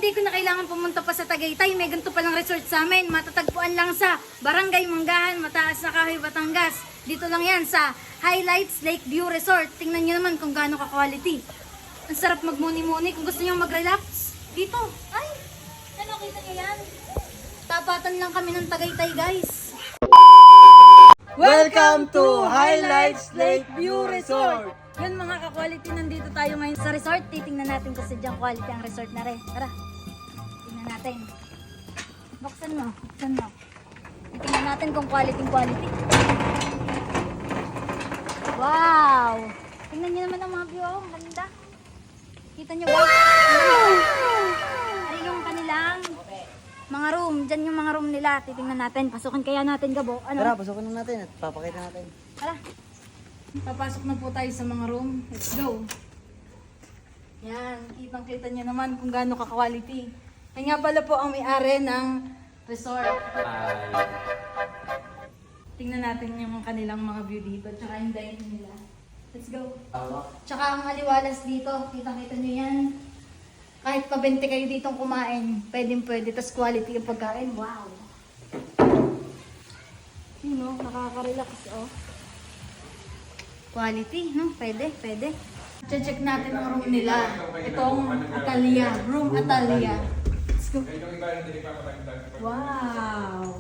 hindi ko na kailangan pumunta pa sa Tagaytay. May ganito palang resort sa amin. Matatagpuan lang sa Barangay Manggahan, Mataas na Kahoy, Batangas. Dito lang yan sa Highlights Lakeview Resort. Tingnan nyo naman kung gaano ka-quality. Ang sarap magmuni-muni. Kung gusto nyo mag-relax, dito. Ay, ano, kita nyo yan? Tapatan lang kami ng Tagaytay, guys. Welcome to Highlights Lakeview Resort. Yun mga ka-quality, nandito tayo ngayon sa resort. Titingnan natin kung sadyang quality ang resort na rin. Tara, tingnan natin. Buksan mo, buksan mo. Tingnan natin kung quality. Wow! Tingnan nyo naman ang mga view, oh. Ang ganda. Kita nyo ba? Ay yung kanilang mga room. Diyan yung mga room nila. Titingnan natin. Pasukan kaya natin, Gabo. Ano? Tara, pasukin na natin at papakita natin. Tara. Papasok na po tayo sa mga room. Let's go. Yan. Kitang-kita nyo naman kung gaano ka-quality. Kaya nga pala po ang may-ari ng resort. Tingnan natin yung kanilang mga view dito. Tsaka yung dining nila. Let's go. Tsaka ang aliwalas dito. Kitang-kita nyo yan. Kahit pa 20 kayo ditong kumain, pwede. Tapos quality yung pagkain. Wow. Yun o, nakaka-relax o. Quality, no? Pwede. Check natin ang room nila. Itong Atalia. Room Atalia. Let's go. Wow.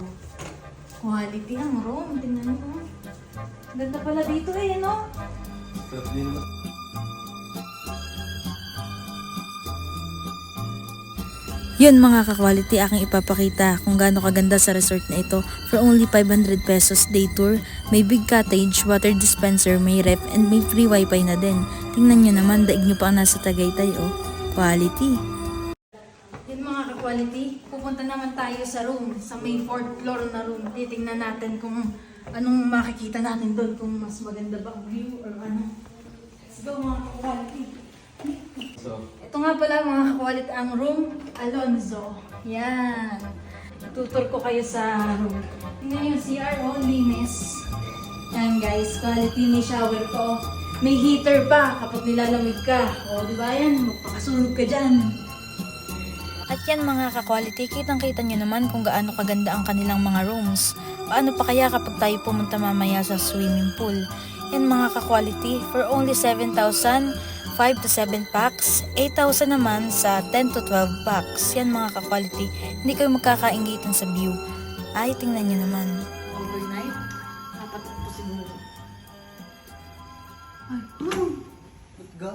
Quality ang room. Tingnan mo. Ganda pala dito eh, no? Yun mga ka-quality, aking ipapakita kung gaano kaganda sa resort na ito. For only 500 pesos day tour, may big cottage, water dispenser, may ref, and may free wifi na din. Tingnan nyo naman, daig nyo pa ang nasa Tagaytay, oh. Quality. Yun mga ka-quality, pupunta naman tayo sa room, sa may 4th floor na room. Titingnan natin kung anong makikita natin doon, kung mas maganda ba ang view or ano. Let's go mga ka-quality. Ito nga pala mga ka-quality ang room Alonzo. Yan. Tutur ko kayo sa room. Tingnan yung CR, oh, linis. Yan guys, quality, may shower ko. May heater pa kapag nilalamig ka. O, di ba yan? Magpakasulog ka dyan. At yan mga ka-quality, kitang-kita nyo naman kung gaano kaganda ang kanilang mga rooms. Paano pa kaya kapag tayo pumunta mamaya sa swimming pool? Yan mga ka-quality, for only 7,000, 5 to 7 packs, 8,000 naman sa 10 to 12 packs. Yan mga ka-quality, hindi kayo magkakaingitan sa view. Ay, tingnan nyo naman. Overnight? Dapat po siguro. Ay, Ba't ga?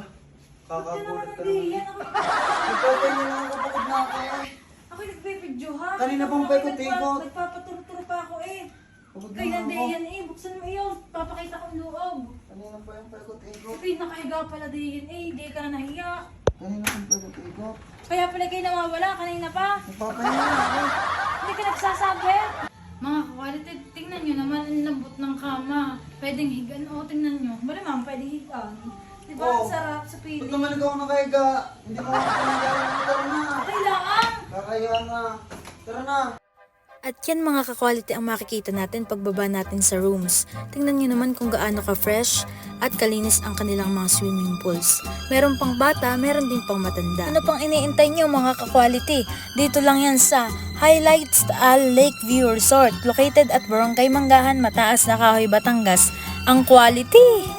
Kakagulat ka hindi. naman. Yan ako. Ipapay niyo lang ako, bakit na ako eh. Ako nagpipidyo ha. Kanina pang paikot-ikot. Nagpapaturo pa ako eh. Pagod Kaya na hindi ako. yan eh. Buksan mo iyo. Papakita kong loob. Kanina pa yung paikot-ikot. Sabi, nakahiga pala din eh. Hindi ka na nahiya. Kanina pang paikot-ikot. Kaya pala kayo nawawala kanina pa. Ipapay niyo lang ako. Hindi ka nagsasabi. Mga quality, tingnan nyo naman ang lambot ng kama. Pwedeng higan. O, tingnan nyo. Malamang pwedeng higan. Diba? Oo. Ang sarap sa Ba't piling. naman ikaw nakahiga? Hindi ko makakaya. Tara na. Kailangan. Kakaya na. Tara na. At yan mga ka-quality ang makikita natin pagbaba natin sa rooms. Tingnan nyo naman kung gaano ka-fresh at kalinis ang kanilang mga swimming pools. Meron pang bata, meron din pang matanda. Ano pang iniintay nyo mga ka-quality? Dito lang yan sa Highlights Lakeview Resort, located at Barangay Manggahan, Mataas na Kahoy, Batangas. Ang quality!